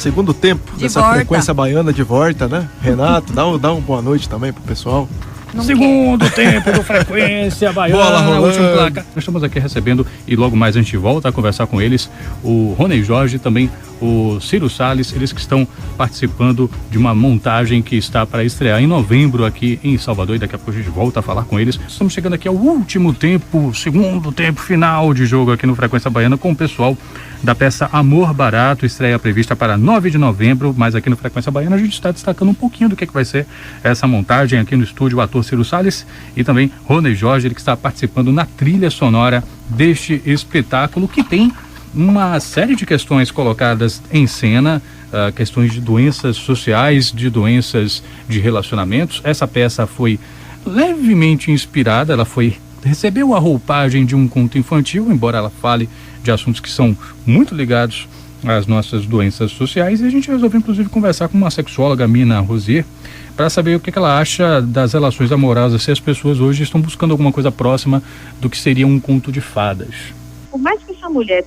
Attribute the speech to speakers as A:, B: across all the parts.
A: Segundo tempo
B: De
A: dessa
B: volta.
A: frequência baiana de volta, né? Renato, dá uma boa noite também pro pessoal.
B: Não
C: Segundo tempo do Frequência Baiana,
A: Bola rolando.
C: último placar. Nós estamos aqui recebendo, e logo mais a gente volta a conversar com eles, o Rony Jorge e também o Ciro Salles, eles que estão participando de uma montagem que está para estrear em novembro aqui em Salvador, e daqui a pouco a gente volta a falar com eles. Estamos chegando aqui ao último tempo, segundo tempo final de jogo aqui no Frequência Baiana com o pessoal da peça Amor Barato, estreia prevista para 9 de novembro, mas aqui no Frequência Baiana a gente está destacando um pouquinho do que vai ser essa montagem aqui no estúdio, o ator Ciro Salles e também Rony Jorge, ele que está participando na trilha sonora deste espetáculo, que tem uma série de questões colocadas em cena, questões de doenças sociais, de doenças de relacionamentos. Essa peça foi levemente inspirada, recebeu a roupagem de um conto infantil, embora ela fale de assuntos que são muito ligados às nossas doenças sociais, e a gente resolveu inclusive conversar com uma sexóloga, Mina Rosier, para saber o que ela acha das relações amorosas, se as pessoas hoje estão buscando alguma coisa próxima do que seria um conto de fadas.
D: Por mais que essa mulher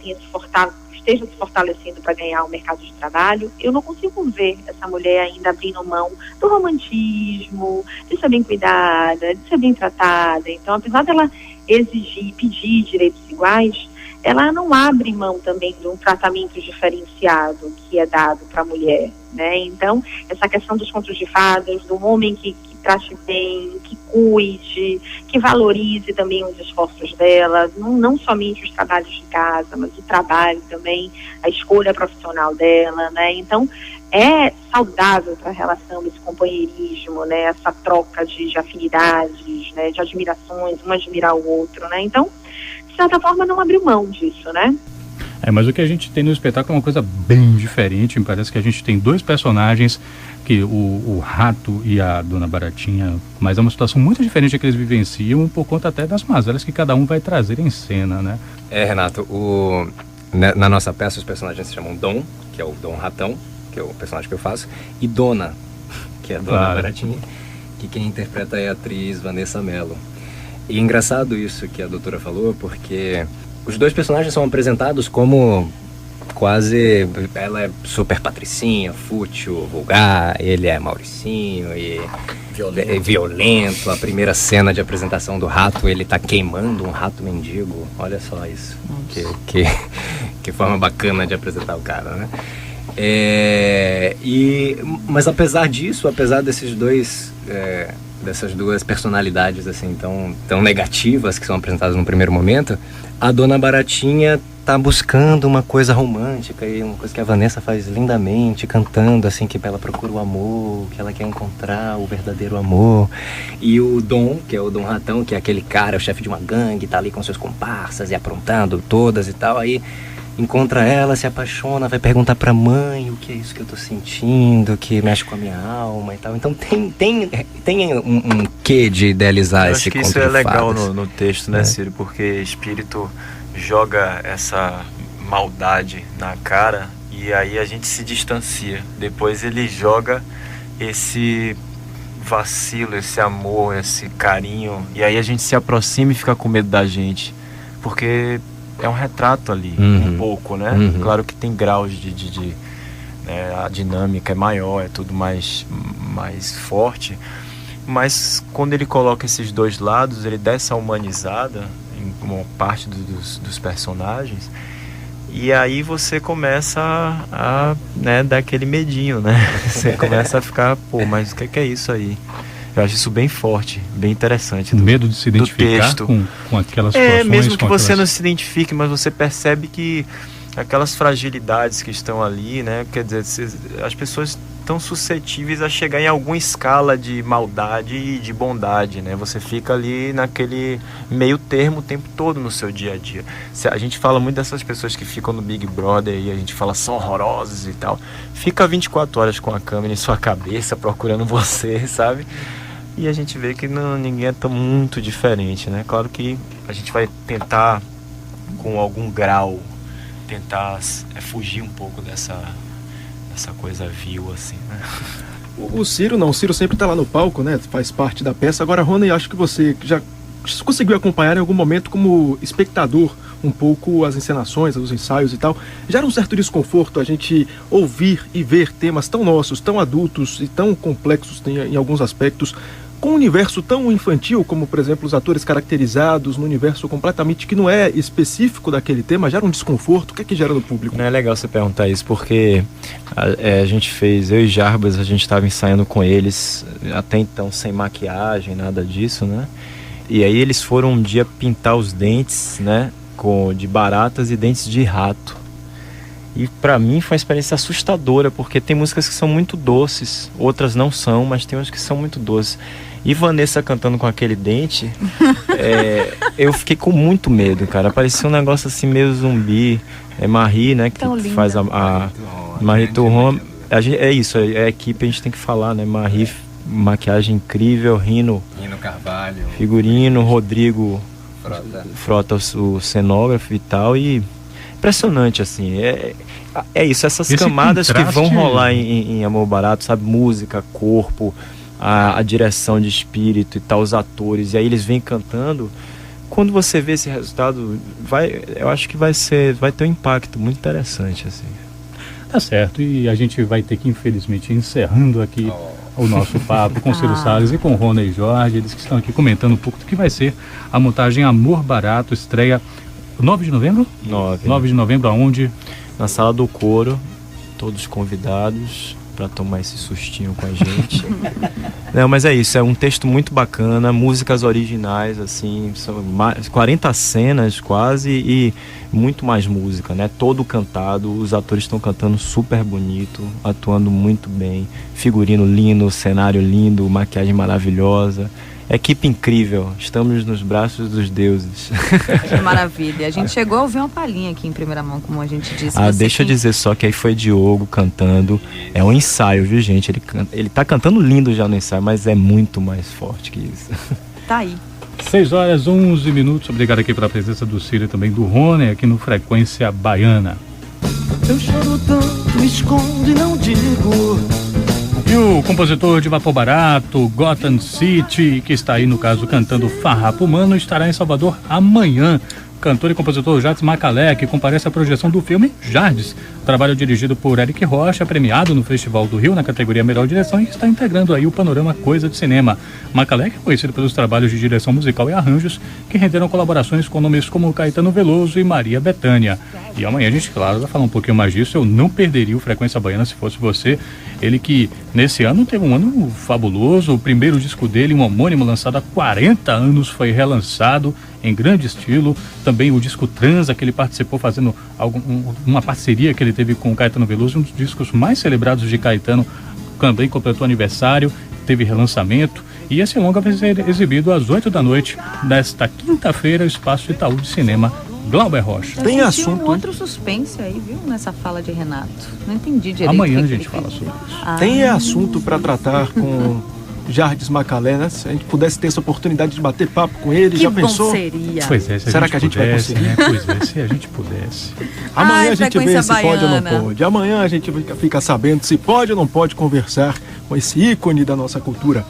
D: esteja se fortalecendo para ganhar o mercado de trabalho, eu não consigo ver essa mulher ainda abrindo mão do romantismo, de ser bem cuidada, de ser bem tratada. Então, apesar dela exigir, pedir direitos iguais, ela não abre mão também de um tratamento diferenciado que é dado para a mulher, né? Então, essa questão dos contos de fadas, do homem que trate bem, que cuide, que valorize também os esforços dela, não somente os trabalhos de casa, mas o trabalho também, a escolha profissional dela, né? Então, é saudável para a relação esse companheirismo, né? Essa troca de afinidades, né? De admirações, um admirar o outro, né? Então, de certa forma, não abriu mão disso, né?
C: Mas o que a gente tem no espetáculo é uma coisa bem diferente. Me parece que a gente tem dois personagens, que o Rato e a Dona Baratinha, mas é uma situação muito diferente que eles vivenciam, por conta até das mazelas que cada um vai trazer em cena, né?
E: Renato, na nossa peça os personagens se chamam Dom, que é o Dom Ratão, que é o personagem que eu faço, e Dona, que é a Dona Baratinha, que quem interpreta é a atriz Vanessa Mello. E engraçado isso que a doutora falou, porque os dois personagens são apresentados como quase... Ela é super patricinha, fútil, vulgar, ele é Mauricinho e violento. A primeira cena de apresentação do rato, ele tá queimando um rato mendigo. Olha só isso. Que forma bacana de apresentar o cara, né? Mas apesar disso, apesar desses dois... dessas duas personalidades assim tão negativas que são apresentadas no primeiro momento, a Dona Baratinha tá buscando uma coisa romântica, e uma coisa que a Vanessa faz lindamente, cantando assim, que ela procura o amor, que ela quer encontrar o verdadeiro amor. E o Dom, que é o Dom Ratão, que é aquele cara, o chefe de uma gangue, tá ali com seus comparsas e aprontando todas e tal, aí encontra ela, se apaixona, vai perguntar pra mãe o que é isso que eu tô sentindo, que mexe com a minha alma e tal. Então tem um quê de idealizar esse conto de fadas.
F: Eu acho que isso é legal no texto, né, Ciro? Porque espírito joga essa maldade na cara e aí a gente se distancia. Depois ele joga esse vacilo, esse amor, esse carinho, e aí a gente se aproxima e fica com medo da gente. Porque... é um retrato ali, um pouco, né? Claro que tem graus né, a dinâmica é maior, é tudo mais forte, mas quando ele coloca esses dois lados, ele dá essa humanizada em uma parte dos personagens, e aí você começa a dar aquele medinho, né? Você começa a ficar, mas o que é isso aí? Eu acho isso bem forte, bem interessante.
C: Medo de se identificar com aquelas situações.
F: Mesmo que você não se identifique, mas você percebe que aquelas fragilidades que estão ali, né? Quer dizer, as pessoas estão suscetíveis a chegar em alguma escala de maldade e de bondade, né? Você fica ali naquele meio termo o tempo todo no seu dia a dia. A gente fala muito dessas pessoas que ficam no Big Brother e a gente fala são horrorosos e tal. Fica 24 horas com a câmera em sua cabeça procurando você, sabe? E a gente vê que ninguém é tão muito diferente, né? Claro que a gente vai tentar, com algum grau, tentar fugir um pouco dessa coisa vil, assim, né?
A: O Ciro sempre tá lá no palco, né? Faz parte da peça. Agora, Rony, acho que você já conseguiu acompanhar em algum momento como espectador um pouco as encenações, os ensaios e tal. Gera um certo desconforto a gente ouvir e ver temas tão nossos, tão adultos e tão complexos em alguns aspectos, com um universo tão infantil, como, por exemplo, os atores caracterizados num universo completamente que não é específico daquele tema, gera um desconforto. O que é que gera no público?
B: Não é legal você perguntar isso, porque a gente fez, eu e Jarbas, a gente estava ensaiando com eles, até então sem maquiagem, nada disso, né? E aí eles foram um dia pintar os dentes, né, de baratas e dentes de rato. E pra mim foi uma experiência assustadora, porque tem músicas que são muito doces, outras não são, mas tem umas que são muito doces. E Vanessa cantando com aquele dente, eu fiquei com muito medo, cara. Parecia um negócio assim meio zumbi. Marie, né, que faz a Marie Turron. É isso, é a equipe, a gente tem que falar, né? Marie, maquiagem incrível, Rino
E: Carvalho,
B: figurino, Rodrigo Frota, o cenógrafo e tal, e impressionante, assim, é isso, essas
C: Esse
B: camadas
C: contraste...
B: que vão rolar em Amor Barato, sabe, música, corpo, a direção de espírito e tal, os atores, e aí eles vêm cantando. Quando você vê esse resultado, eu acho que vai ter um impacto muito interessante, assim.
C: Tá certo, e a gente vai ter que, infelizmente, encerrando aqui o nosso papo com o Ciro Salles e com o Rony Jorge, eles que estão aqui comentando um pouco do que vai ser a montagem Amor Barato, estreia 9 de novembro? 9 de novembro, aonde?
B: Na Sala do Coro, todos convidados para tomar esse sustinho com a gente. Não, mas é isso, é um texto muito bacana, músicas originais, assim, são 40 cenas quase e muito mais música, né? Todo cantado, os atores estão cantando super bonito, atuando muito bem, figurino lindo, cenário lindo, maquiagem maravilhosa. Equipe incrível, estamos nos braços dos deuses.
G: Que maravilha. A gente chegou a ouvir uma palhinha aqui em primeira mão, como a gente disse.
B: Deixa eu dizer só que aí foi Diogo cantando. É um ensaio, viu, gente? Ele tá cantando lindo já no ensaio, mas é muito mais forte que isso.
G: Tá aí.
C: 6h11. Obrigado aqui pela presença do Ciro e também do Rony aqui no Frequência Baiana.
H: Eu choro tanto, me escondo e não digo.
C: E o compositor de Vapor Barato, Gotham City, que está aí no caso cantando Farrapo Humano, estará em Salvador amanhã. Cantor e compositor Jardes Macalé, que comparece à projeção do filme Jardes, trabalho dirigido por Eric Rocha, premiado no Festival do Rio na categoria Melhor Direção, e está integrando aí o panorama Coisa de Cinema. Macalé, que é conhecido pelos trabalhos de direção musical e arranjos, que renderam colaborações com nomes como Caetano Veloso e Maria Bethânia. E amanhã a gente, claro, vai falar um pouquinho mais disso. Eu não perderia o Frequência Baiana se fosse você. Ele que nesse ano teve um ano fabuloso, o primeiro disco dele, um homônimo lançado há 40 anos, foi relançado em grande estilo. Também o disco Transa, que ele participou fazendo uma parceria que ele teve com o Caetano Veloso, um dos discos mais celebrados de Caetano, também completou aniversário, teve relançamento. E esse longa vai ser exibido às 8 da noite desta quinta-feira, Espaço Itaú de Cinema, Glauber Rocha.
A: Tem assunto,
G: um outro suspense aí, viu, nessa fala de Renato. Não entendi direito.
C: Amanhã a gente fala sobre isso.
A: Tem assunto para tratar com Jardes Macalé, né? Se a gente pudesse ter essa oportunidade de bater papo com ele, já pensou?
G: Seria.
C: Pois é,
A: Será que a gente vai conseguir?
C: Né? Pois é, se a gente pudesse.
A: Amanhã a gente vê se
G: Baiana.
A: pode ou não pode. Amanhã a gente fica sabendo se pode ou não pode conversar com esse ícone da nossa cultura.